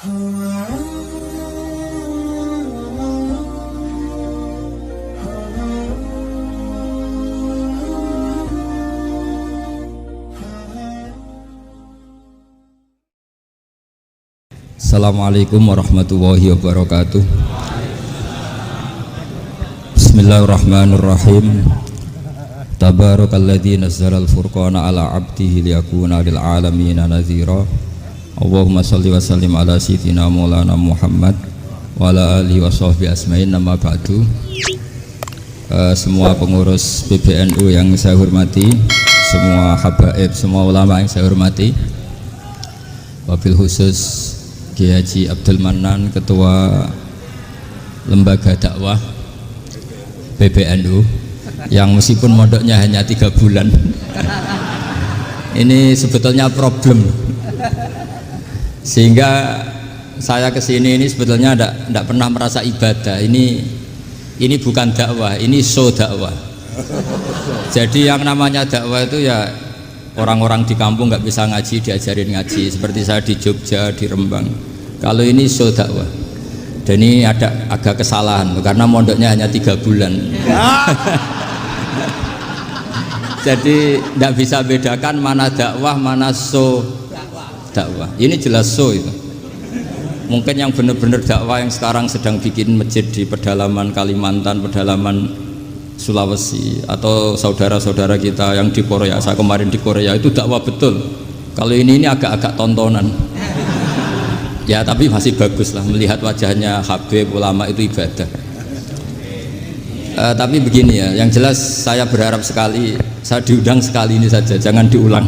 Assalamualaikum warahmatullahi wabarakatuh. Bismillahirrahmanirrahim. Tabarakalladzi nazzalal furqana ala 'abdihi liyakuna lil 'alamin nadhira. Allahumma shalli wa sallim ala sayyidina maulana Muhammad wa ala alihi wa sahbihi asma'in. Nama ba'du. Semua pengurus PBNU yang saya hormati, semua habaib, semua ulama yang saya hormati, wabil khusus Kiai Haji Abdul Manan, Ketua Lembaga Dakwah PBNU, yang meskipun mondoknya hanya 3 bulan ini sebetulnya problem, sehingga saya kesini ini sebetulnya tidak pernah merasa ibadah. Ini bukan dakwah, ini show dakwah. Jadi yang namanya dakwah itu ya orang-orang di kampung nggak bisa ngaji, diajarin ngaji. Seperti saya di Jogja, di Rembang. Kalau ini show dakwah. Dan ini ada agak kesalahan karena mondoknya hanya 3 bulan. Jadi tidak bisa bedakan mana dakwah, mana show dakwah. Ini jelas show itu. Mungkin yang benar-benar dakwah yang sekarang sedang bikin masjid di pedalaman Kalimantan, pedalaman Sulawesi, atau saudara-saudara kita yang di Korea. Saya kemarin di Korea, itu dakwah betul. Kalau ini agak-agak tontonan. Ya tapi masih bagus lah, melihat wajahnya habib ulama itu ibadah. Tapi begini ya, yang jelas saya berharap sekali, saya diundang sekali ini saja, jangan diulang.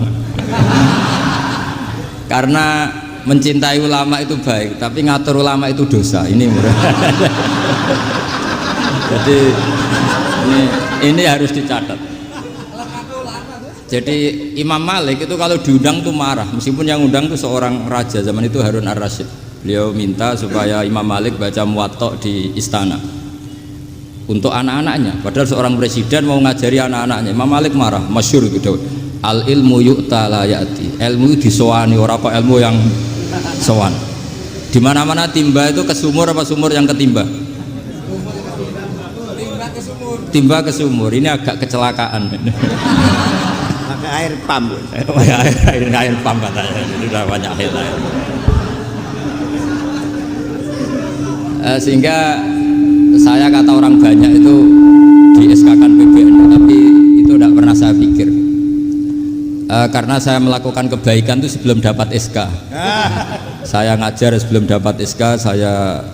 Karena mencintai ulama itu baik, tapi ngatur ulama itu dosa. Ini jadi ini harus dicatat. Jadi Imam Malik itu kalau diundang tuh marah, meskipun yang undang tuh seorang raja zaman itu, Harun ar-Rasyid. Beliau minta supaya Imam Malik baca Muwatta di istana untuk anak-anaknya, padahal seorang presiden mau ngajari anak-anaknya. Imam Malik marah, masyhur gitu, al ilmu yu'ta la ya'ti, ilmu disowani, ora apa ilmu yang sowan. Di mana-mana timba itu ke sumur apa sumur yang ketimba? Timba ke sumur. Ini agak kecelakaan. Pakai air pam. air pam katanya. Ini udah banyak air. Sehingga saya kata orang banyak itu di SK-kan PBNU, tapi itu tidak pernah saya pikir. Karena saya melakukan kebaikan itu sebelum dapat SK. Saya ngajar sebelum dapat SK, saya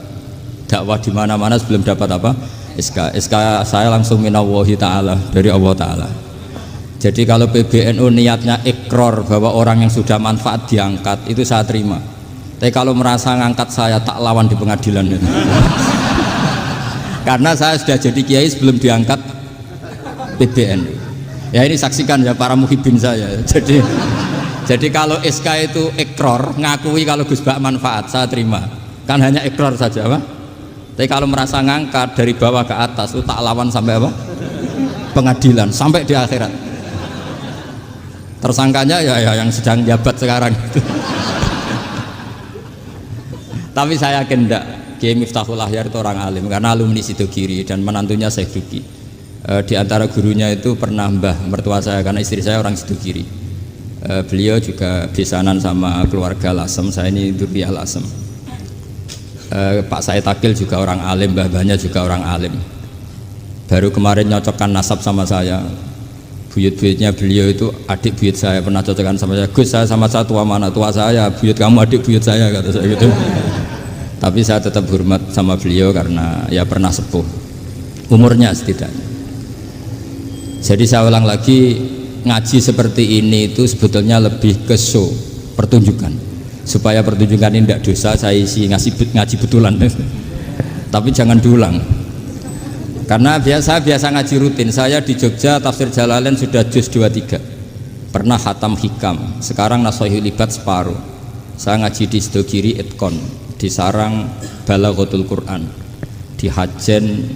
dakwah di mana-mana sebelum dapat apa? SK saya langsung minallahi ta'ala, dari Allah ta'ala. Jadi kalau PBNU niatnya ikrar bahwa orang yang sudah manfaat diangkat, itu saya terima. Tapi kalau merasa ngangkat saya, tak lawan di pengadilan. Karena saya sudah jadi kiai sebelum diangkat PBNU. Ya ini saksikan ya para muhibin saya. Jadi kalau SK itu ikrar, ngakui kalau Gus Bak manfaat, saya terima. Kan hanya ikrar saja, Pak. Tapi kalau merasa ngangkat dari bawah ke atas itu tak lawan sampai apa? Pengadilan, sampai di akhirat. Tersangkanya ya yang sedang jabat sekarang itu. Tapi saya yakin enggak, Kiai Miftahul Ahyar itu orang alim karena alumni Sidogiri dan menantunya Syekh Duki. Di antara gurunya itu pernah mbah mertua saya, karena istri saya orang Sidogiri. Beliau juga besanan sama keluarga Lasem, saya ini Durriyah Lasem. Pak Said Akil juga orang alim, mbah-mbahnya juga orang alim. Baru kemarin nyocokkan nasab sama saya. Buyut-buyutnya beliau itu adik buyut saya, pernah cocokkan sama saya. Gus, saya sama saya tua mana? Tua saya, buyut kamu adik buyut saya, kata saya gitu. Tapi saya tetap hormat sama beliau karena ya pernah sepuh umurnya setidaknya. Jadi saya ulang lagi, ngaji seperti ini itu sebetulnya lebih ke show, pertunjukan. Supaya pertunjukan ini tidak dosa, saya isi ngaji betulan. Tapi jangan diulang. Karena biasa ngaji rutin. Saya di Jogja tafsir Jalalain sudah juz 23. Pernah khatam hikam. Sekarang Nashahul Ibad separuh. Saya ngaji di Sidogiri Itkon, di Sarang Balaghatul Quran, di Hajen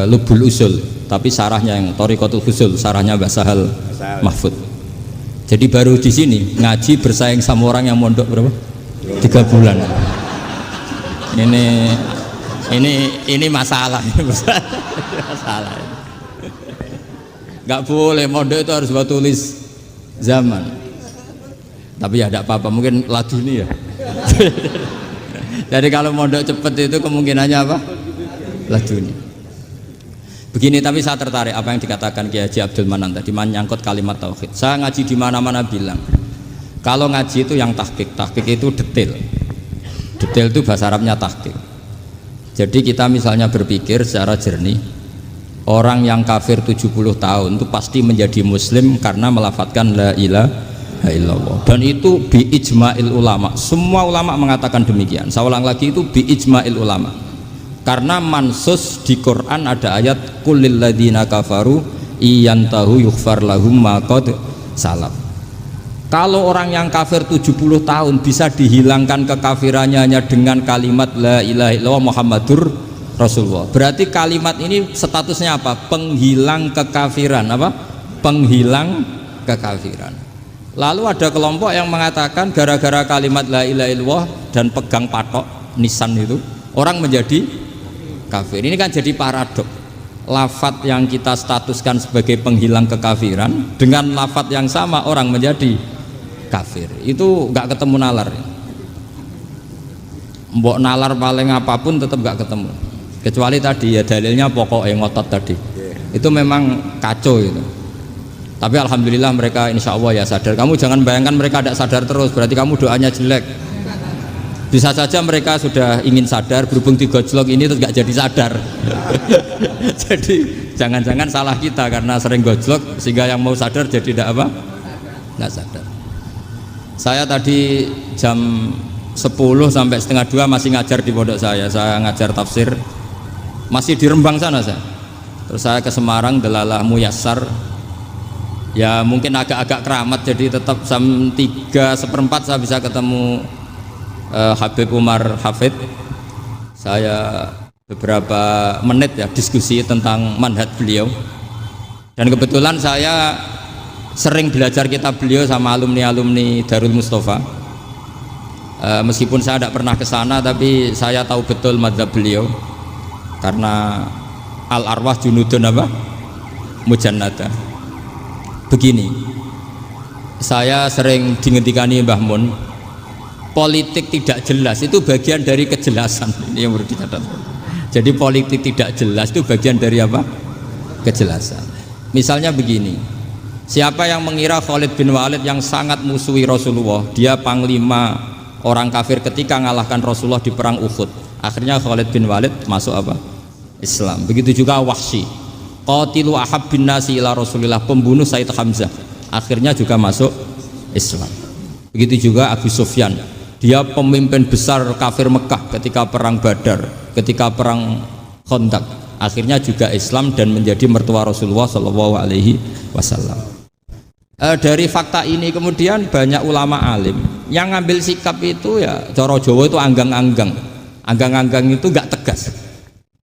Lubul Usul, tapi sarahnya yang Thariqatul Usul, sarahnya Mbah Sahal Mahfud. Jadi baru di sini ngaji bersaing sama orang yang mondok berapa? 3 bulan. Ini masalah. Masalah. Nggak boleh mondok itu harus buat tulis zaman. Tapi ya tidak apa-apa, mungkin laduni ya. Jadi kalau mondok cepet itu kemungkinannya apa? Laduni. Begini, tapi saya tertarik apa yang dikatakan Kiai Haji Abdul Manan tadi menyangkut kalimat tauhid. Saya ngaji di mana-mana bilang, kalau ngaji itu yang tahqiq itu detail. Detail itu bahasa Arabnya tahqiq. Jadi kita misalnya berpikir secara jernih, orang yang kafir 70 tahun itu pasti menjadi muslim karena melafadzkan la ilaha illallah. Dan itu bi ijma'il ulama. Semua ulama mengatakan demikian. Saya ulang lagi, itu bi ijma'il ulama. Karena mansus di Quran ada ayat qulil ladzina kafaru iyantahu yughfar lahum ma qad salaf. Kalau orang yang kafir 70 tahun bisa dihilangkan kekafirannya hanya dengan kalimat la ilaha illallah Muhammadur Rasulullah. Berarti kalimat ini statusnya apa? Penghilang kekafiran, apa? Penghilang kekafiran. Lalu ada kelompok yang mengatakan gara-gara kalimat la ilaha illallah dan pegang patok nisan itu orang menjadi kafir. Ini kan jadi paradok. Lafadz yang kita statuskan sebagai penghilang kekafiran dengan lafadz yang sama orang menjadi kafir. Itu nggak ketemu nalar. Mbok nalar paling apapun tetap nggak ketemu. Kecuali tadi ya dalilnya pokok yang ngotot tadi. Itu memang kacau itu. Tapi alhamdulillah mereka insya Allah ya sadar. Kamu jangan bayangkan mereka tidak sadar terus, berarti kamu doanya jelek. Bisa saja mereka sudah ingin sadar, berhubung digojlok ini terus nggak jadi sadar. Jadi jangan-jangan salah kita karena sering gojlok sehingga yang mau sadar jadi tidak apa? Nggak sadar. Saya tadi jam 10 sampai setengah 2 masih ngajar di pondok saya ngajar tafsir masih di Rembang sana saya. Terus saya ke Semarang Delalah Muyassar, ya mungkin agak-agak keramat, jadi tetap jam 3:15 saya bisa ketemu Habib Umar Hafid. Saya beberapa menit ya diskusi tentang manhaj beliau, dan kebetulan saya sering belajar kitab beliau sama alumni-alumni Darul Mustafa. Meskipun saya tidak pernah ke sana, tapi saya tahu betul mazhab beliau karena al-arwah junudun apa? Mujannada. Begini, saya sering dingetikani Mbah Mun, politik tidak jelas itu bagian dari kejelasan. Ini yang perlu dicatat. Jadi politik tidak jelas itu bagian dari apa? Kejelasan. Misalnya begini, siapa yang mengira Khalid bin Walid yang sangat musuhi Rasulullah, dia panglima orang kafir ketika mengalahkan Rasulullah di perang Uhud, akhirnya Khalid bin Walid masuk apa? Islam. Begitu juga Wahsy, qatilu ahabbin nasi ila Rasulillah, pembunuh Sayyid Hamzah, akhirnya juga masuk Islam. Begitu juga Abu Sufyan, dia pemimpin besar kafir Mekah ketika perang Badar, ketika perang Khandaq, akhirnya juga Islam dan menjadi mertua Rasulullah Shallallahu Alaihi Wasallam. Dari fakta ini kemudian banyak ulama alim yang ngambil sikap itu ya cara Jawa itu anggang-anggang. Anggang-anggang itu gak tegas,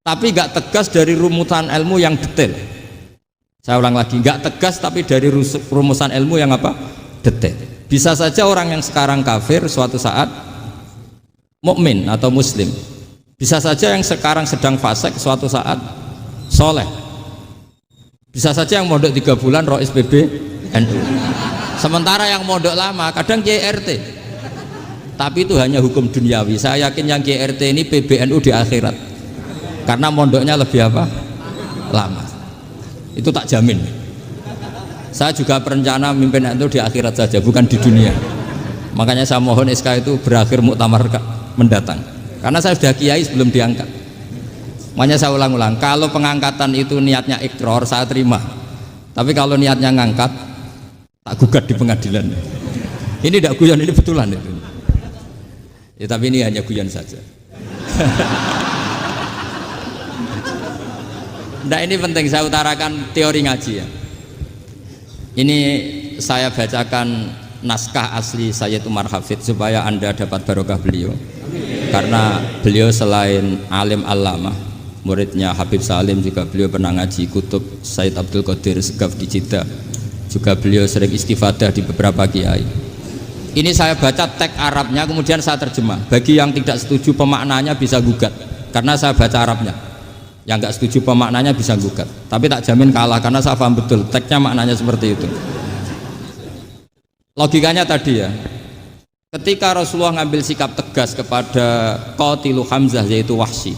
tapi gak tegas dari rumusan ilmu yang detail. Saya ulang lagi, gak tegas tapi dari rumusan ilmu yang apa? Detail. Bisa saja orang yang sekarang kafir suatu saat mukmin atau muslim. Bisa saja yang sekarang sedang fasik suatu saat soleh. Bisa saja yang mondok 3 bulan rois PB NU. Sementara yang mondok lama kadang KRT. Tapi itu hanya hukum duniawi. Saya yakin yang KRT ini PBNU di akhirat. Karena mondoknya lebih apa? Lama. Itu tak jamin. Saya juga berencana mimpin NU di akhirat saja, bukan di dunia. Makanya saya mohon SK itu berakhir muktamar mendatang. Karena saya sudah kiai sebelum diangkat. Makanya saya ulang-ulang, kalau pengangkatan itu niatnya ikrar, saya terima. Tapi kalau niatnya ngangkat, tak gugat di pengadilan. Ini tidak guyon, ini betulan itu. Ya, tapi ini hanya guyon saja. Nah, ini penting saya utarakan teori ngaji ya. Ini saya bacakan naskah asli Sayyid Umar Hafid supaya Anda dapat barokah beliau. Karena beliau selain alim allamah, muridnya Habib Salim, juga beliau pernah ngaji kutub Sayyid Abdul Qadir Segaf di Jeddah. Juga beliau sering istifadah di beberapa kiai. Ini saya baca teks Arabnya, kemudian saya terjemah. Bagi yang tidak setuju pemaknanya bisa gugat, karena saya baca Arabnya. Yang nggak setuju pemaknanya bisa gugat. Tapi tak jamin kalah, karena saya paham betul teksnya maknanya seperti itu. Logikanya tadi ya, ketika Rasulullah ngambil sikap tegas kepada Qatilu Hamzah yaitu Wahsy,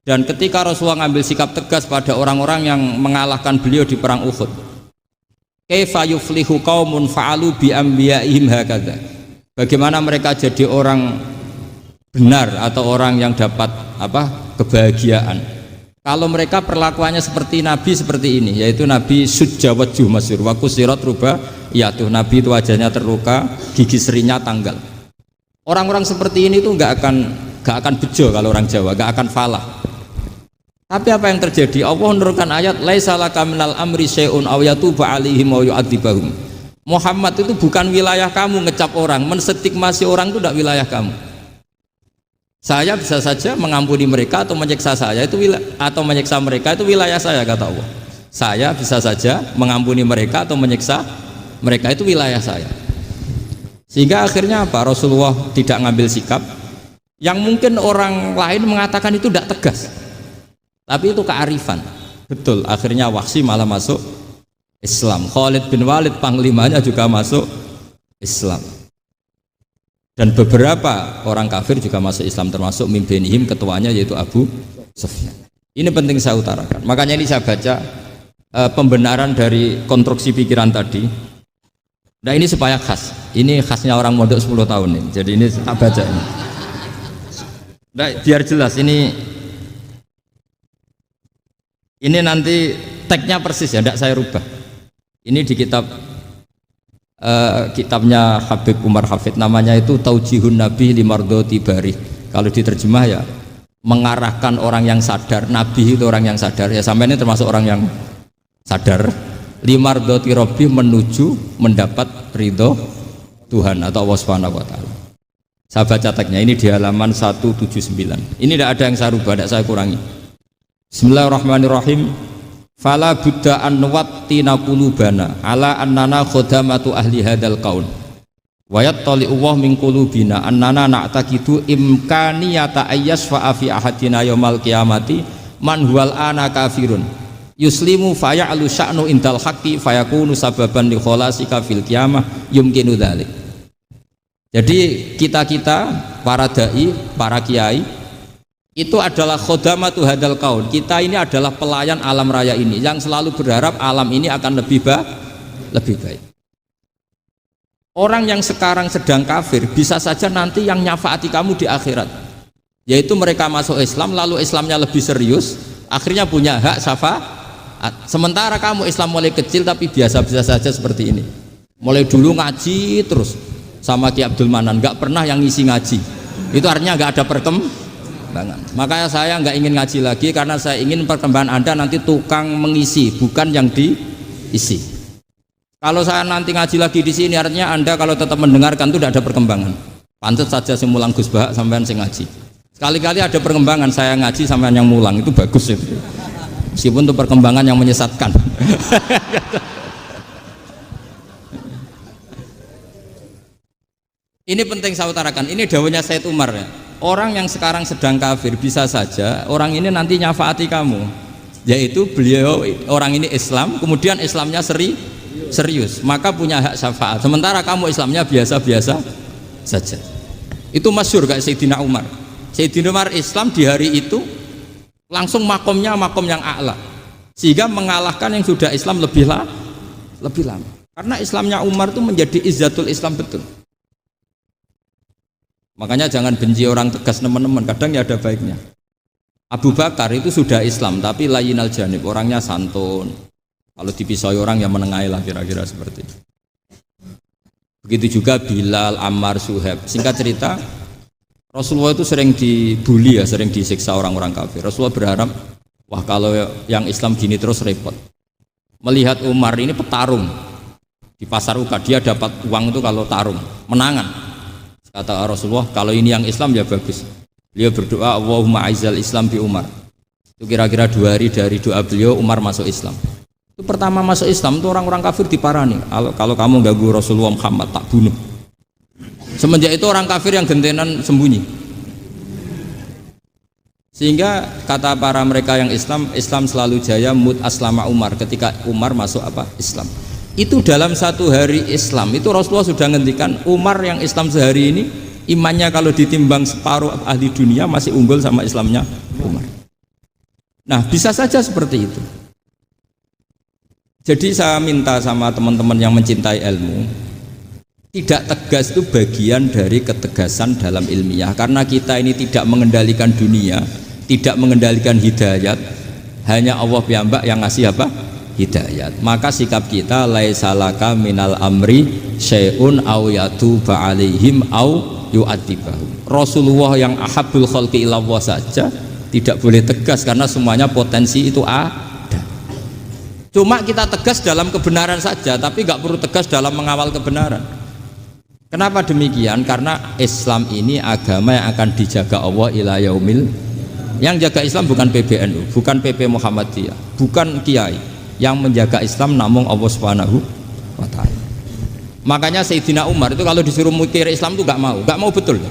dan ketika Rasulullah ngambil sikap tegas pada orang-orang yang mengalahkan beliau di perang Uhud, kaifa yuflihu qaumun fa'alu bi anbiya'ihim hakadha, bagaimana mereka jadi orang benar atau orang yang dapat kebahagiaan kalau mereka perlakuannya seperti Nabi seperti ini, yaitu Nabi sujawajjuh masyhur wa kusirat ruba, yaitu Nabi itu wajahnya terluka, gigi serinya tanggal. Orang-orang seperti ini tuh nggak akan bejo kalau orang Jawa, nggak akan falah. Tapi apa yang terjadi? Allah menurunkan ayat laisa laka minal amri syai'un aw yatuba 'alaihim aw yu'adzibahum. Muhammad itu bukan wilayah kamu ngecap orang, menstigmasi orang itu tidak wilayah kamu. Saya bisa saja mengampuni mereka atau menyiksa saya itu atau menyiksa mereka itu wilayah saya, kata Allah. Saya bisa saja mengampuni mereka atau menyiksa mereka itu wilayah saya. Sehingga akhirnya apa? Rasulullah tidak ngambil sikap yang mungkin orang lain mengatakan itu tidak tegas. Tapi itu kearifan. Betul, akhirnya Wahsy malah masuk Islam. Khalid bin Walid panglimanya juga masuk Islam. Dan beberapa orang kafir juga masuk Islam, termasuk mimbenihim, ketuanya yaitu Abu Sufyan. Ini penting saya utarakan. Makanya ini saya baca pembenaran dari konstruksi pikiran tadi. Nah ini supaya khas. Ini khasnya orang mondok 10 tahun ini. Jadi ini tak baca ini. Nah, biar jelas ini nanti teksnya persis ya, tidak saya rubah. Ini di kitabnya Habib Umar Hafid, namanya itu Taujihun Nabi Limardoti Bari. Kalau diterjemah ya mengarahkan orang yang sadar. Nabi itu orang yang sadar ya, sampai ini termasuk orang yang sadar. Limardoti Robbi, menuju mendapat ridho Tuhan atau Allah Subhanahu wa Ta'ala. Saya baca teksnya ini di halaman 179. Ini tidak ada yang saya rubah, tidak saya kurangi. Bismillahirrahmanirrahim. Fala buddha an nuwattina qulubana ala annana khodamatu ahli hadal qaun wa yattali'u wa min qulubina annana na'taqidu imkaniyata ayyasfa'a fi ahadina yaumal qiyamati man huwal ana kafirun yuslimu faya'lu sya'nu indal haqqi fayakunu sababan li kholasika fil qiyamah yumkinu dzalik. Jadi kita para dai, para kiai itu adalah khodamatu hadal kaun. Kita ini adalah pelayan alam raya ini yang selalu berharap alam ini akan lebih baik. Orang yang sekarang sedang kafir bisa saja nanti yang nyafaati kamu di akhirat, yaitu mereka masuk Islam lalu Islamnya lebih serius, akhirnya punya hak syafaat. Sementara kamu Islam mulai kecil tapi biasa-biasa saja seperti ini, mulai dulu ngaji terus sama Ki Abdul Manan, nggak pernah yang ngisi ngaji, itu artinya nggak ada perkembangan. Makanya saya nggak ingin ngaji lagi, karena saya ingin perkembangan Anda nanti tukang mengisi, bukan yang diisi. Kalau saya nanti ngaji lagi di sini, artinya Anda kalau tetap mendengarkan itu tidak ada perkembangan. Pantes saja simulang Gus Bahak sampean sing ngaji. Sekali-kali ada perkembangan, saya ngaji sampean yang mulang, itu bagus itu. Meskipun itu perkembangan yang menyesatkan. Ini penting saya utarakan. Ini dawuhnya Said Umar ya. Orang yang sekarang sedang kafir bisa saja orang ini nanti nyafaati kamu, yaitu beliau orang ini Islam, kemudian Islamnya serius, maka punya hak syafaat. Sementara kamu Islamnya biasa-biasa saja. Itu masyhur kayak Sayyidina Umar. Sayyidina Umar Islam di hari itu langsung makomnya makom yang a'la, sehingga mengalahkan yang sudah Islam lebih lama. Karena Islamnya Umar itu menjadi izzatul Islam betul. Makanya jangan benci orang tegas teman-teman, kadang ya ada baiknya. Abu Bakar itu sudah Islam tapi layinal janib, orangnya santun. Kalau dipisoi orang yang menengahi lah, kira-kira seperti itu. Begitu juga Bilal, Ammar, Suhaib. Singkat cerita, Rasulullah itu sering dibully ya, sering disiksa orang-orang kafir. Rasulullah berharap, wah kalau yang Islam gini terus repot. Melihat Umar ini petarung di pasar Uka, dia dapat uang itu kalau tarung, menangan. Kata Rasulullah, kalau ini yang Islam ya bagus. Beliau berdoa, Allahumma aizal Islam bi Umar. Itu kira-kira 2 hari dari doa beliau, Umar masuk Islam. Itu pertama masuk Islam itu orang-orang kafir diparani. Kalau kamu ganggu Rasulullah Muhammad tak bunuh. Semenjak itu orang kafir yang gentenan sembunyi. Sehingga kata para mereka yang Islam selalu jaya mut aslama Umar, ketika Umar masuk apa? Islam. Itu dalam satu hari Islam itu Rasulullah sudah ngendikan Umar yang Islam sehari ini imannya kalau ditimbang separuh ahli dunia masih unggul sama Islamnya Umar. Nah, bisa saja seperti itu. Jadi saya minta sama teman-teman yang mencintai ilmu, tidak tegas itu bagian dari ketegasan dalam ilmiah, karena kita ini tidak mengendalikan dunia, tidak mengendalikan hidayat, hanya Allah piyambak yang ngasih apa? Hidayat. Maka sikap kita laisalaka minal amri syai'un aw yatuba alaihim aw yu'adzibahum. Rasulullah yang ahabbul khalqi ilallah saja tidak boleh tegas karena semuanya potensi itu ada. Cuma kita tegas dalam kebenaran saja, tapi nggak perlu tegas dalam mengawal kebenaran. Kenapa demikian? Karena Islam ini agama yang akan dijaga Allah ila yaumil. Yang jaga Islam bukan PBNU, bukan PP Muhammadiyah, bukan kiai. Yang menjaga Islam namun Allah Subhanahu wa ta'ala. Makanya Sayyidina Umar itu kalau disuruh mikir Islam itu nggak mau betul.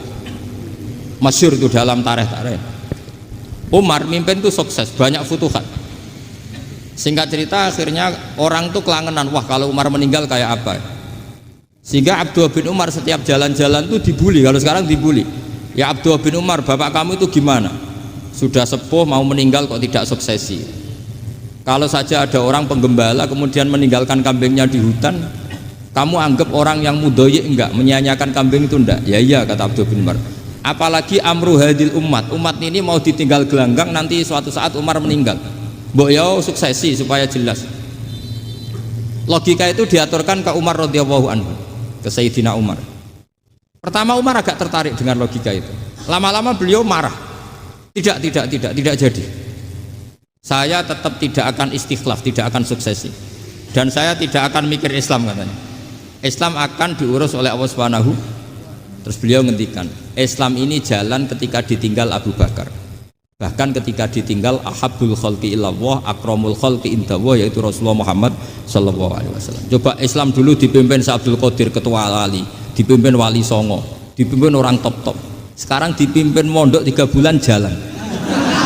Masyhur itu dalam tarikh. Umar mimpin itu sukses, banyak futuhat. Singkat cerita akhirnya orang tuh kelangenan, wah kalau Umar meninggal kayak apa? Sehingga Abdullah bin Umar setiap jalan-jalan tuh dibully, kalau sekarang dibully. Ya Abdullah bin Umar, bapak kamu itu gimana? Sudah sepuh mau meninggal kok tidak suksesi. Kalau saja ada orang penggembala kemudian meninggalkan kambingnya di hutan, kamu anggap orang yang mudoyi enggak, menyia-nyiakan kambing itu enggak? Ya iya, kata Abdullah bin Umar. Apalagi amru hadil umat ini mau ditinggal gelanggang, nanti suatu saat Umar meninggal. Mbok ya suksesi supaya jelas. Logika itu diaturkan ke Umar radhiyallahu anhu, ke Sayyidina Umar. Pertama Umar agak tertarik dengan logika itu. Lama-lama beliau marah. Tidak jadi. Saya tetap tidak akan istikhlaf, tidak akan suksesi. Dan saya tidak akan mikir Islam, katanya. Islam akan diurus oleh Allah Subhanahu. Terus beliau ngendikan, Islam ini jalan ketika ditinggal Abu Bakar. Bahkan ketika ditinggal ahabbul khalqi ilallah, akramul khalqi indallah, yaitu Rasulullah Muhammad sallallahu alaihi wasallam. Coba Islam dulu dipimpin Abdul Qadir ketua wali, dipimpin Wali Songo, dipimpin orang top-top. Sekarang dipimpin mondok 3 bulan jalan.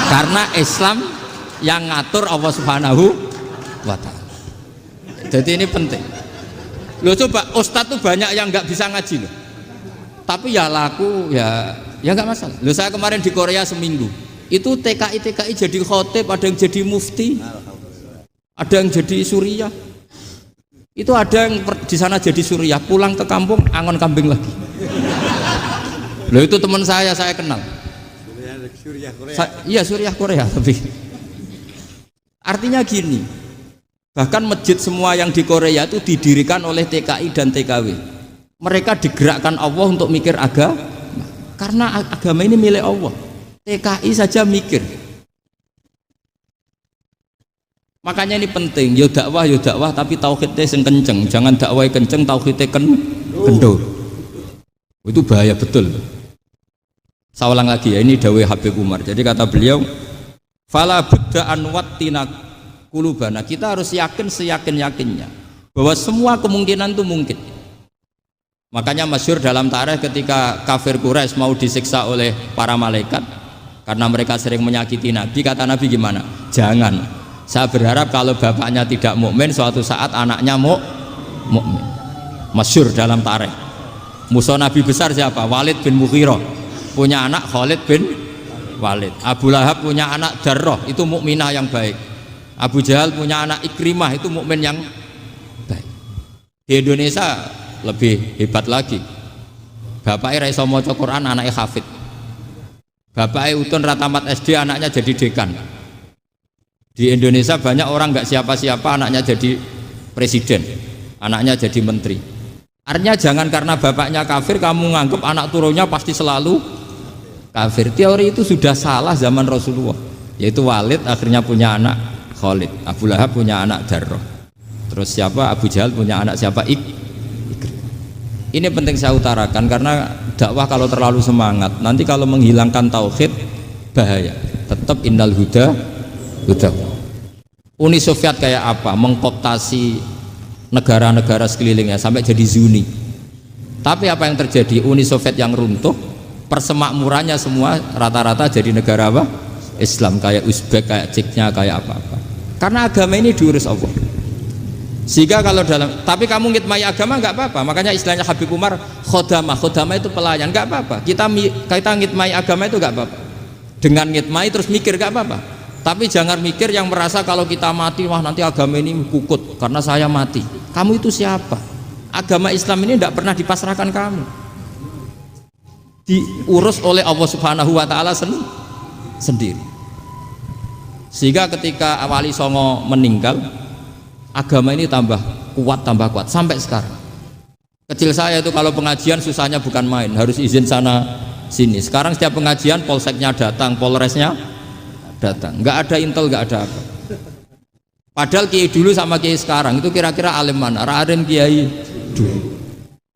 Karena Islam yang ngatur Allah Subhanahu wa ta'ala. Jadi ini penting. Loh coba ustadz tuh banyak yang nggak bisa ngaji loh. Tapi ya laku ya nggak masalah. Loh saya kemarin di Korea seminggu. Itu TKI jadi khotib, ada yang jadi mufti, ada yang jadi suriah. Itu ada yang di sana jadi suriah, pulang ke kampung angon kambing lagi. Loh itu teman saya kenal. Suriah Korea. Iya suriah Korea tapi. Artinya gini, bahkan masjid semua yang di Korea itu didirikan oleh TKI dan TKW. Mereka digerakkan Allah untuk mikir agama, karena agama ini milik Allah. TKI saja mikir. Makanya ini penting, yo dakwah tapi tauhidnya sing kenceng, jangan dakwah kenceng tauhidnya kendor. Itu bahaya betul. Saya ulang lagi ya, ini dawuh Habib Umar. Jadi kata beliau, fala budda an wattina kulubana, kita harus yakin seyakin-yakinnya bahwa semua kemungkinan itu mungkin. Makanya masyhur dalam tarikh ketika kafir Quraisy mau disiksa oleh para malaikat karena mereka sering menyakiti Nabi, kata Nabi gimana? Jangan. Saya berharap kalau bapaknya tidak mukmin, suatu saat anaknya mukmin. Masyhur dalam tarikh. Musuh Nabi besar siapa? Walid bin Mughirah. Punya anak Khalid bin Walid. Abu Lahab punya anak Darrah, itu mukminah yang baik. Abu Jahal punya anak Ikrimah, itu mukmin yang baik. Di Indonesia lebih hebat lagi. Bapaknya ra iso maca Quran, anaknya hafid. Bapaknya utun ra tamat SD, anaknya jadi dekan. Di Indonesia banyak orang nggak siapa-siapa, anaknya jadi presiden, anaknya jadi menteri. Artinya jangan karena bapaknya kafir kamu nganggep anak turunnya pasti selalu kafir. Teori itu sudah salah zaman Rasulullah. Yaitu Walid akhirnya punya anak Khalid, Abu Lahab punya anak Darrah. Terus siapa? Abu Jahal punya anak siapa? Ini penting saya utarakan karena dakwah kalau terlalu semangat, nanti kalau menghilangkan tauhid bahaya. Tetap innal huda. Uni Soviet kayak apa? Mengkooptasi negara-negara sekelilingnya sampai jadi Zuni. Tapi apa yang terjadi? Uni Soviet yang runtuh, persemakmurannya semua rata-rata jadi negara apa? Islam, kayak Uzbek, kayak Ceknya, kayak apa-apa. Karena agama ini diurus Allah. Sehingga kalau dalam, tapi kamu ngitmai agama nggak apa-apa. Makanya istilahnya Habib Umar, khodamah itu pelayan, nggak apa-apa. Kita ngitmai agama itu nggak apa-apa. Dengan ngitmai terus mikir nggak apa-apa. Tapi jangan mikir yang merasa kalau kita mati, wah nanti agama ini kukut karena saya mati. Kamu itu siapa? Agama Islam ini tidak pernah dipasrahkan kamu. Diurus oleh Allah Subhanahu wa Ta'ala sendiri. Sehingga ketika Wali Songo meninggal, agama ini tambah kuat sampai sekarang. Kecil saya itu kalau pengajian susahnya bukan main, harus izin sana sini. Sekarang setiap pengajian polseknya datang, polresnya datang, nggak ada intel, nggak ada apa. Padahal kiai dulu sama kiai sekarang itu kira-kira alim mana? Alim kiai dulu.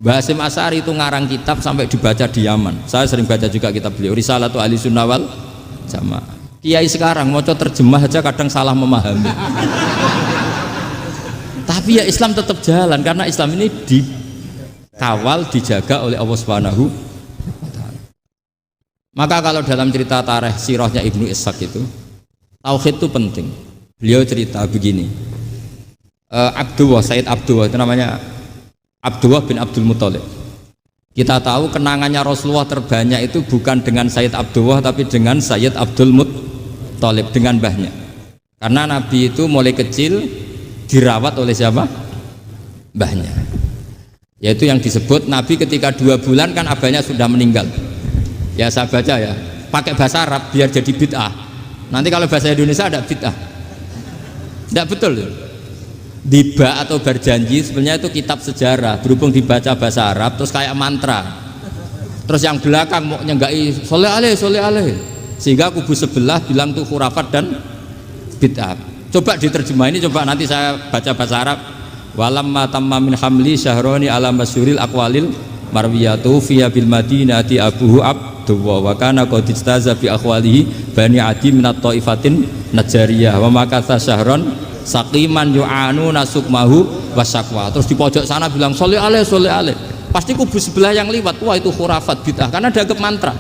Mbah Hasyim Asy'ari itu ngarang kitab sampai dibaca di Yaman. Saya sering baca juga kitab beliau, Risalatu Ahli Sunnah wal Jamaah. Kiai sekarang mau terjemah aja kadang salah memahami. Tapi ya Islam tetap jalan karena Islam ini dikawal, dijaga oleh Allah Subhanahu wa Ta'ala. Maka kalau dalam cerita tarikh sirahnya Ibnu Ishaq itu, tauhid itu penting. Beliau cerita begini, Sayyid Abdullah itu namanya Abdullah bin Abdul Muthalib. Kita tahu kenangannya Rasulullah terbanyak itu bukan dengan Sayyid Abdullah tapi dengan Sayyid Abdul Muthalib, dengan mbahnya. Karena Nabi itu mulai kecil dirawat oleh siapa? Mbahnya. Yaitu yang disebut Nabi ketika 2 bulan kan abahnya sudah meninggal. Ya saya baca ya, pakai bahasa Arab biar jadi bid'ah. Nanti kalau bahasa Indonesia ada bid'ah. Tidak betul tuh. Diba atau berjanji sebenarnya itu kitab sejarah, berhubung dibaca bahasa Arab terus kayak mantra. Terus yang belakang mau nyenggai soleh aleh, sehingga kubu sebelah bilang tuh khurafat dan bid'ah. Coba diterjemah ini, coba nanti saya baca bahasa Arab. Walamma tamma min hamli syahroni ala masyuril aqwalil marwiyatu fiya bil madinati abuhu abdullah wa kana qad istaza bi akhwalihi bani adi minat taifatin najariyah wa makatha syahron saqiman yu'anu nasukmahu wasakwa. Terus di pojok sana bilang soleh aleh, pasti kubu sebelah yang liwat, wah itu khurafat bid'ah karena dianggap mantra.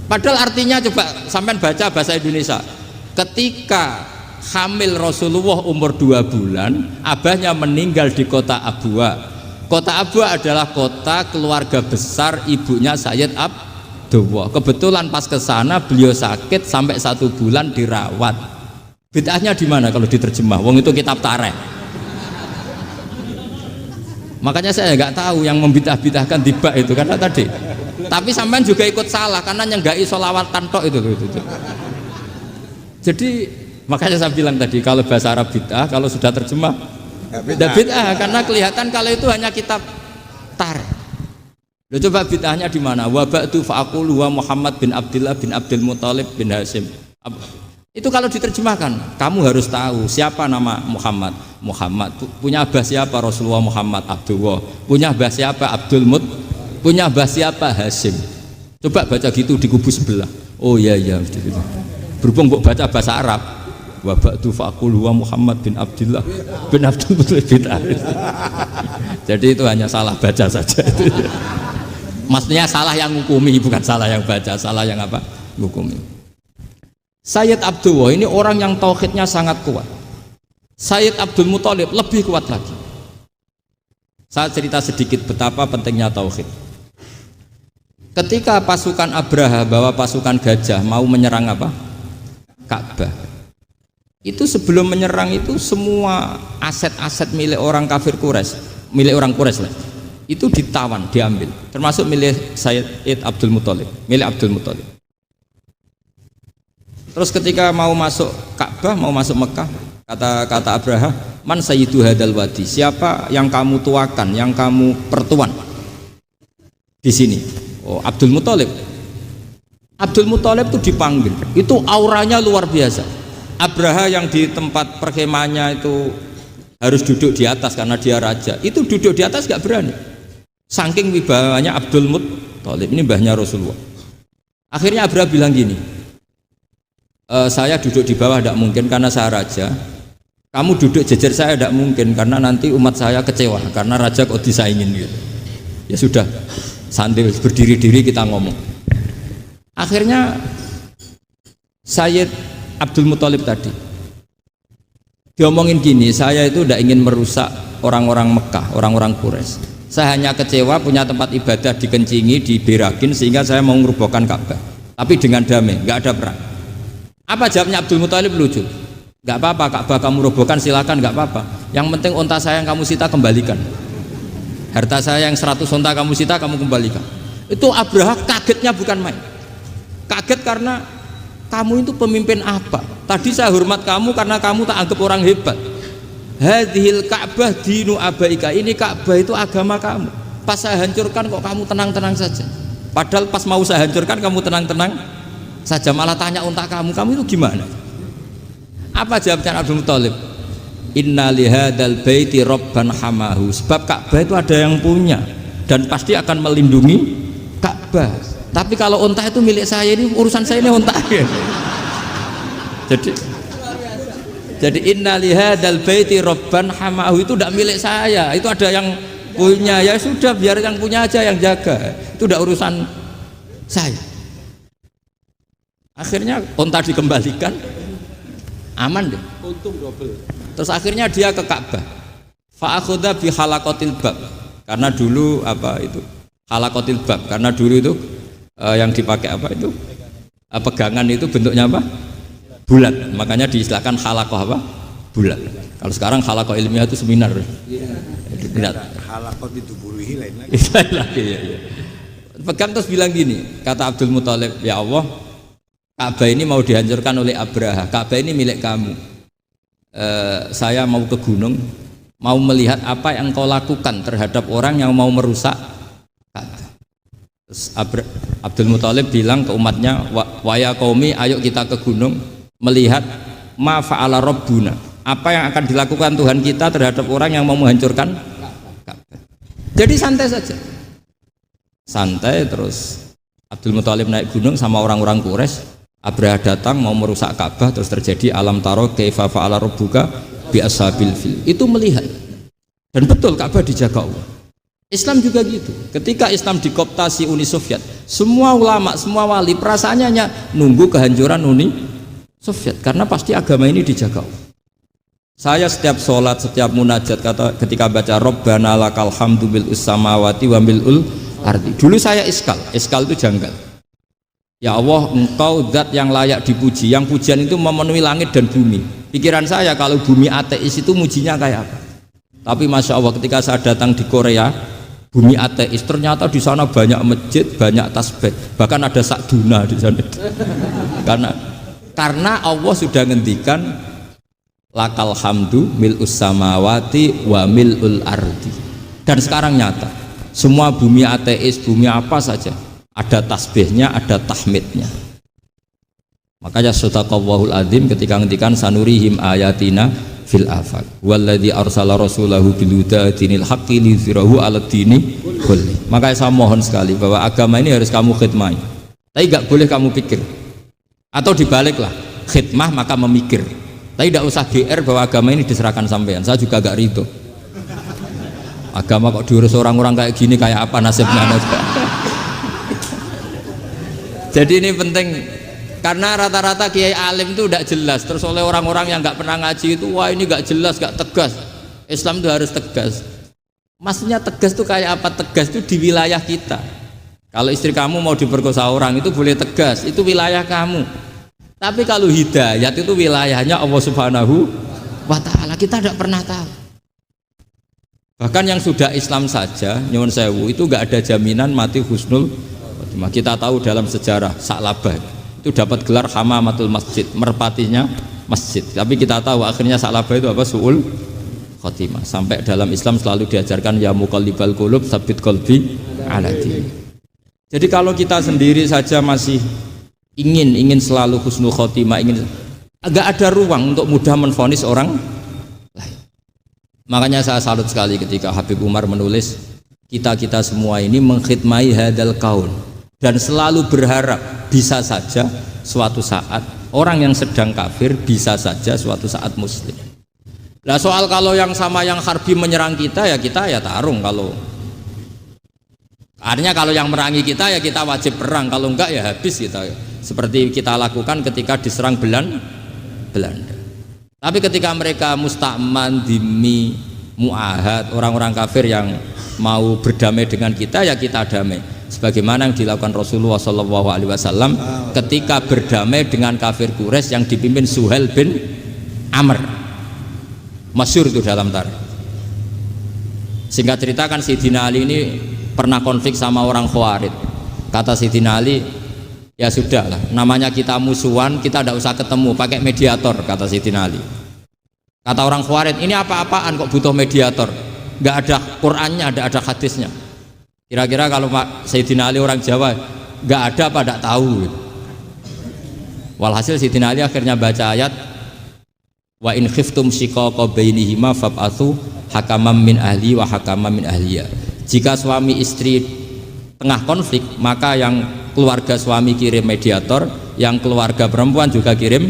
Padahal artinya coba sampean baca bahasa Indonesia, ketika hamil Rasulullah umur 2 bulan, abahnya meninggal di kota Abwa. Kota Abwa adalah kota keluarga besar ibunya Sayyid Abdullah. Kebetulan pas ke sana beliau sakit sampai 1 bulan dirawat. Bid'ahnya di mana kalau diterjemah? Wong itu kitab tarikh. Makanya saya nggak tahu yang membidah-bidahkan tiba itu karena tadi. Tapi sampean juga ikut salah karena nyenggai sholawat tantok itu. Jadi makanya saya bilang tadi kalau bahasa Arab bid'ah, kalau sudah terjemah bid'ah karena kelihatan kalau itu hanya kitab tarikh. Loh, coba bid'ahnya di mana? Wa ba'du fa'aqulu wa Muhammad bin Abdullah bin Abdul Muthalib bin Hasyim. Itu kalau diterjemahkan, kamu harus tahu siapa nama Muhammad. Muhammad punya abah siapa? Rasulullah Muhammad Abdullah. Punya abah siapa? Abdul Mut. Punya abah siapa? Hasyim. Coba baca gitu di kubu sebelah. Oh iya gitu. Berhubung baca bahasa Arab. Wa ba'du faqulu wa Muhammad bin Abdullah bin Abdul Muthalib bin Hasyim. Jadi itu hanya salah baca saja itu. Maksudnya salah yang hukumi, bukan salah yang baca, salah yang apa? Hukumi. Sayyid Abdullah ini orang yang tauhidnya sangat kuat. Sayyid Abdul Muthalib lebih kuat lagi. Saya cerita sedikit betapa pentingnya tauhid. Ketika pasukan Abraha bawa pasukan gajah mau menyerang apa? Ka'bah. Itu sebelum menyerang itu semua aset-aset milik orang kafir Quraisy, milik orang Quraisy lah, itu ditawan, diambil, termasuk milik Sayyid Abdul Muthalib, milik Abdul Muthalib. Terus ketika mau masuk Ka'bah, mau masuk Mekah, kata Abraha, man sayyidu hadal wadi, siapa yang kamu tuakan, yang kamu pertuan di sini? Oh, Abdul Muthalib. Abdul Muthalib itu dipanggil, itu auranya luar biasa. Abraha yang di tempat perkemahannya itu harus duduk di atas karena dia raja, itu duduk di atas gak berani, saking wibawanya Abdul Muthalib. Ini mbahnya Rasulullah. Akhirnya Abraha bilang gini, saya duduk di bawah tidak mungkin karena saya raja, kamu duduk jejer saya tidak mungkin karena nanti umat saya kecewa karena raja kok disaingin gitu. Ya sudah, santai berdiri-diri kita ngomong. Akhirnya Sayyid Abdul Muthalib tadi diomongin gini, saya itu tidak ingin merusak orang-orang Mekah, orang-orang Quraisy. Saya hanya kecewa punya tempat ibadah dikencingi, diberakin, sehingga saya mau merubuhkan Ka'bah. Tapi dengan damai, nggak ada perang. Apa jawabnya Abdul Muthalib? Lucu. Nggak apa-apa, Ka'bah kamu robohkan silakan, nggak apa-apa. Yang penting unta saya yang kamu sita kembalikan. Harta saya yang 100 unta kamu sita kamu kembalikan. Itu Abraha kagetnya bukan main. Kaget karena kamu itu pemimpin apa? Tadi saya hormat kamu karena kamu tak anggap orang hebat. Hadhil Ka'bah dinu abaika, ini Ka'bah itu agama kamu. Pas saya hancurkan kok kamu tenang-tenang saja. Padahal pas mau saya hancurkan kamu tenang-tenang saja, malah tanya unta kamu itu gimana? Apa jawabnya Abdul Muthalib? Inna lihadal baiti robban hamahu, sebab Ka'bah itu ada yang punya dan pasti akan melindungi Ka'bah. Tapi kalau unta itu milik saya, ini urusan saya, ini unta. Jadi inna lihadal baiti robban hamahu itu tidak milik saya, itu ada yang punya. Ya sudah, biar yang punya aja yang jaga, itu tidak urusan saya. Akhirnya unta dikembalikan, aman deh, untung double. Terus akhirnya dia ke Ka'bah, fa'akhudha bi halaqatil bab, karena dulu apa itu halaqatil bab, karena dulu itu yang dipakai apa itu pegangan itu bentuknya apa, bulat, makanya diistilahkan halaqah apa, bulat. Kalau sekarang halaqah ilmiah itu seminar. Tidak. Halaqah itu buruhi lain lagi. Ya. Pegang terus bilang gini, kata Abdul Muthalib, ya Allah, Ka'bah ini mau dihancurkan oleh Abraha, Ka'bah ini milik kamu. Saya mau ke gunung, mau melihat apa yang kau lakukan terhadap orang yang mau merusak Ka'bah. Terus Abdul Muthalib bilang ke umatnya, wa ya qaumi, ayo kita ke gunung melihat ma fa'ala rabbuna, apa yang akan dilakukan Tuhan kita terhadap orang yang mau menghancurkan Ka'bah. Jadi santai saja, santai. Terus Abdul Muthalib naik gunung sama orang-orang Quraisy. Abraha datang mau merusak Ka'bah, terus terjadi alam taro kaifa fa'ala rabbuka bi ashabil fil. Itu melihat, dan betul Ka'bah dijaga Allah. Islam juga gitu. Ketika Islam dikooptasi Uni Soviet, semua ulama, semua wali perasaannya hanya nunggu kehancuran Uni Soviet, karena pasti agama ini dijaga Allah. Saya setiap sholat, setiap munajat, ketika baca Rabbana lakal hamdu bil samawati wa mil'ul ardi, dulu saya iskal itu janggal. Ya Allah, engkau zat yang layak dipuji, yang pujian itu memenuhi langit dan bumi. Pikiran saya kalau bumi ateis itu mujinya kayak apa? Tapi Masya Allah, ketika saya datang di Korea, bumi ateis, ternyata di sana banyak masjid, banyak tasbih, bahkan ada sakduna di sana. Karena Allah sudah ngendikan lakal hamdu mil'us samawati wa mil'ul ardi. Dan sekarang nyata, semua bumi ateis, bumi apa saja, ada tasbihnya, ada tahmidnya. Makanya sadaqallahul adzim ketika ngendikan sanurihim ayatina fil afaq walladzi arsala rasulahu bil huda dinil haqqi liyuzhirahu 'alad dini kulli. Makanya saya mohon sekali bahwa agama ini harus kamu khidmah, tapi enggak boleh kamu pikir. Atau dibaliklah, khidmah maka memikir. Tapi tidak usah GR bahwa agama ini diserahkan sampean. Saya juga agak ridho. Agama kok diurus orang-orang kayak gini, kayak apa nasibnya? Jadi ini penting, karena rata-rata kiai alim itu tidak jelas. Terus oleh orang-orang yang nggak pernah ngaji itu, wah ini nggak jelas, nggak tegas. Islam itu harus tegas. Maksudnya tegas itu kayak apa? Tegas itu di wilayah kita. Kalau istri kamu mau diperkosa orang itu boleh tegas, itu wilayah kamu. Tapi kalau hidayat itu wilayahnya Allah Subhanahu wa Ta'ala, kita tidak pernah tahu. Bahkan yang sudah Islam saja, nyuwun sewu, itu nggak ada jaminan mati husnul. Kita tahu dalam sejarah Sa'labah itu dapat gelar hamamatul masjid, merpatinya masjid. Tapi kita tahu akhirnya Sa'labah itu apa? Su'ul khotimah. Sampai dalam Islam selalu diajarkan ya muqallibal qulub tsabbit qalbi ala din. Jadi kalau kita sendiri saja masih ingin selalu husnul khotimah, agak ada ruang untuk mudah menvonis orang lain. Makanya saya salut sekali ketika Habib Umar menulis kita semua ini mengkhidmati hadal kaun, dan selalu berharap bisa saja suatu saat orang yang sedang kafir bisa saja suatu saat muslim. Nah soal kalau yang sama yang harbi menyerang kita ya tarung. Kalau Artinya kalau yang merangi kita ya kita wajib perang, kalau enggak ya habis kita. Seperti kita lakukan ketika diserang Belanda. Tapi ketika mereka musta'man, dhimmi, mu'ahad, orang-orang kafir yang mau berdamai dengan kita ya kita damai. Sebagaimana yang dilakukan Rasulullah SAW ketika berdamai dengan kafir Quraisy yang dipimpin Suhail bin Amr. Masyhur itu dalam tarikh. Singkat cerita kan Sayyidina Ali ini pernah konflik sama orang Khawarij. Kata Sayyidina Ali, ya sudahlah, namanya kita musuhan, kita tidak usah ketemu, pakai mediator, kata Sayyidina Ali. Kata orang Khawarij, ini apa-apaan kok butuh mediator, nggak ada Qur'annya, nggak ada hadisnya. Kira-kira kalau Pak Sayyidina Ali orang Jawa, nggak ada apa tidak tahu. Walhasil Sayyidina Ali akhirnya baca ayat, wa in khiftum shiqaqa bainihima fab'atsu hakamam min ahli wa hakamam min ahliya. Jika suami istri tengah konflik, maka yang keluarga suami kirim mediator, yang keluarga perempuan juga kirim.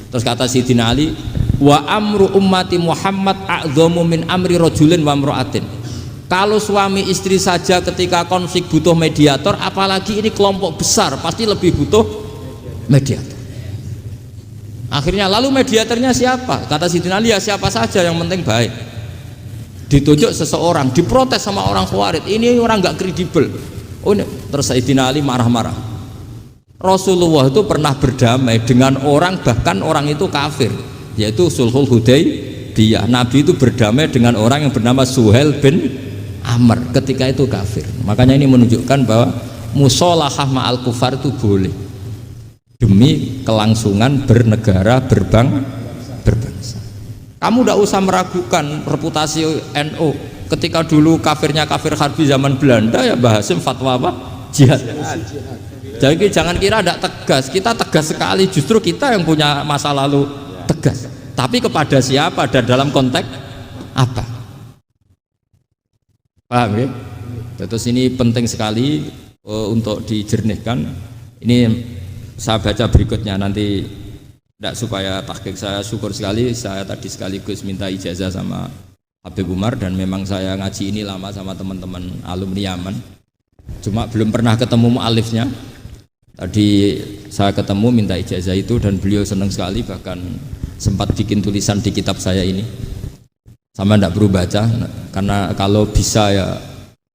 Terus kata Sayyidina Ali, wa amru ummati Muhammad a'dhamu min amri rajulin wa imra'atin. Kalau suami istri saja ketika konflik butuh mediator, apalagi ini kelompok besar pasti lebih butuh mediator. Akhirnya lalu mediatornya siapa? Kata Sayyidina Ali, ya siapa saja yang penting baik. Ditunjuk seseorang, diprotes sama orang Khawarij, ini orang nggak kredibel. Oh, terus Sayyidina Ali marah-marah. Rasulullah itu pernah berdamai dengan orang, bahkan orang itu kafir, yaitu Sulhul Hudaybiyah. Nabi itu berdamai dengan orang yang bernama Suhail bin Amr, ketika itu kafir. Makanya ini menunjukkan bahwa musolahah ma'al kufar itu boleh demi kelangsungan bernegara, berbangsa. Kamu tidak usah meragukan reputasi NU. Ketika dulu kafirnya kafir harbi zaman Belanda, ya Mbah Hasyim fatwa apa? Jihad. Jadi jangan kira tidak tegas, kita tegas sekali, justru kita yang punya masa lalu tegas. Tapi kepada siapa dan dalam konteks apa? Paham ya? Terus ini penting sekali untuk dijernihkan. Ini saya baca berikutnya nanti, tidak supaya tahqiq. Saya syukur sekali, saya tadi sekaligus minta ijazah sama Habib Umar, dan memang saya ngaji ini lama sama teman-teman alumni Yaman, cuma belum pernah ketemu mu'alifnya. Tadi saya ketemu minta ijazah itu dan beliau senang sekali, bahkan sempat bikin tulisan di kitab saya ini. Sama tidak perlu baca, karena kalau bisa ya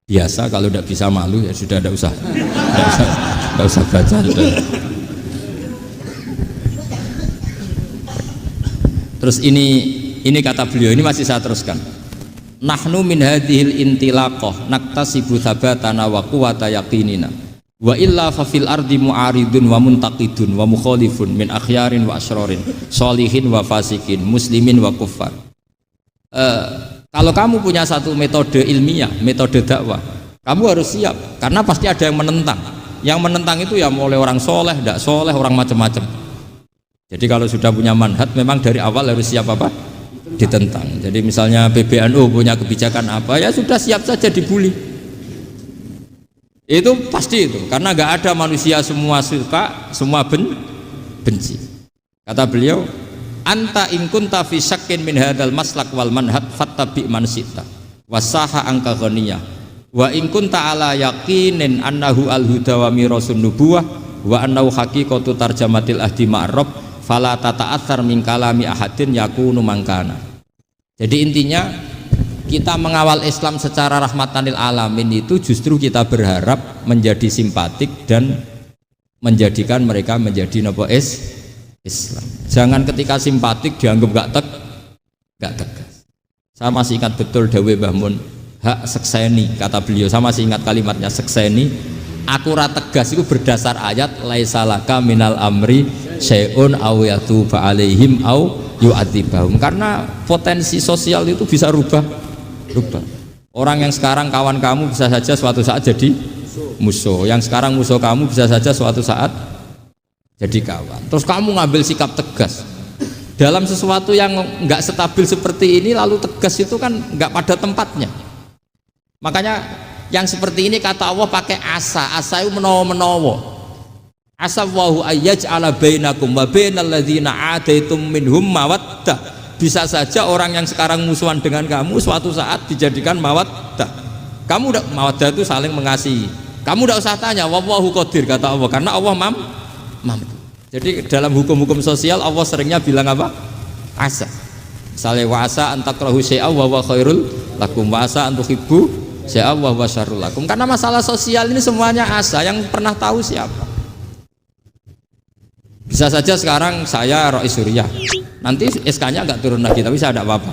biasa, kalau tidak bisa malu ya sudah, tidak usah baca sudah. Terus ini kata beliau, ini masih saya teruskan. Nahnu min hadhil intilaqah naktasibu thabatana wa quwwata yaqinina wa illa fa fil ardi mu'aridun wa muntaqidun wa mukhalifun min akhyarin wa asrorin sholihin wa fasikin muslimin wa kuffar. Kalau kamu punya satu metode ilmiah, metode dakwah, kamu harus siap, karena pasti ada yang menentang. Yang menentang itu ya mulai orang soleh, tidak soleh, orang macam-macam. Jadi kalau sudah punya manhaj, memang dari awal harus siap apa? Ditentang. Jadi misalnya PBNU punya kebijakan apa, ya sudah siap saja dibully. Itu pasti itu, karena nggak ada manusia semua suka, semua benci. Kata beliau, anta in kunta fi syakkin min hadzal maslak wal manhaj fattabi man syi'ta wasaha angka ghaniyah wa in kunta ala yaqinin annahu al huda wa mirasun nubuwah wa annahu haqiqatu tarjamatil ahdi ma'rab fala tata'atsar min kalami ahadin yakunu mangkana. Jadi intinya kita mengawal Islam secara rahmatan lil alamin itu justru kita berharap menjadi simpatik dan menjadikan mereka menjadi nopo Islam. Jangan ketika simpatik dianggap gak tegas. Saya masih ingat betul dawuh Mbah Mun, hak sekseni, kata beliau. Saya masih ingat kalimatnya, sekseni. Aku ra tegas itu berdasar ayat laisalaka minal amri syai'un aw yatuba alaihim aw yu'adzibahum. Karena potensi sosial itu bisa rubah. Orang yang sekarang kawan kamu bisa saja suatu saat jadi musuh. Yang sekarang musuh kamu bisa saja suatu saat jadi kawan. Terus kamu ngambil sikap tegas dalam sesuatu yang nggak stabil seperti ini, lalu tegas itu kan nggak pada tempatnya. Makanya yang seperti ini kata Allah pakai asa itu menawa. Asa wahu ayyaj'ala bainakum wa bainal ladzina ataitum minhum mawaddah. Bisa saja orang yang sekarang musuhan dengan kamu suatu saat dijadikan mawaddah. Kamu udah mawaddah itu saling mengasihi. Kamu tidak usah tanya, wallahu qadir kata Allah, karena Allah mampu. Jadi dalam hukum-hukum sosial Allah seringnya bilang apa? Asa. Misalnya wasa antakrahu syai'a wa huwa khairul lakum, wasa antuhibbu syai'a wa huwa syarrul lakum. Karena masalah sosial ini semuanya asa, yang pernah tahu siapa? Bisa saja sekarang saya Rois Suriah, nanti SK-nya nggak turun lagi, tapi saya tidak apa-apa.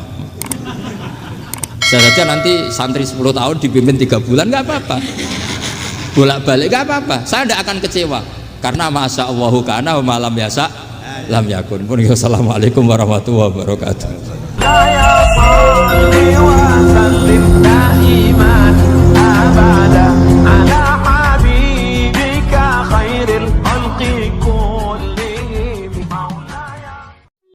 Bisa saja nanti santri 10 tahun dipimpin 3 bulan nggak apa-apa, bolak-balik nggak apa-apa, saya tidak akan kecewa karena masya Allahu kana wa malam yasa lam yakun. Assalamualaikum warahmatullahi wabarakatuh.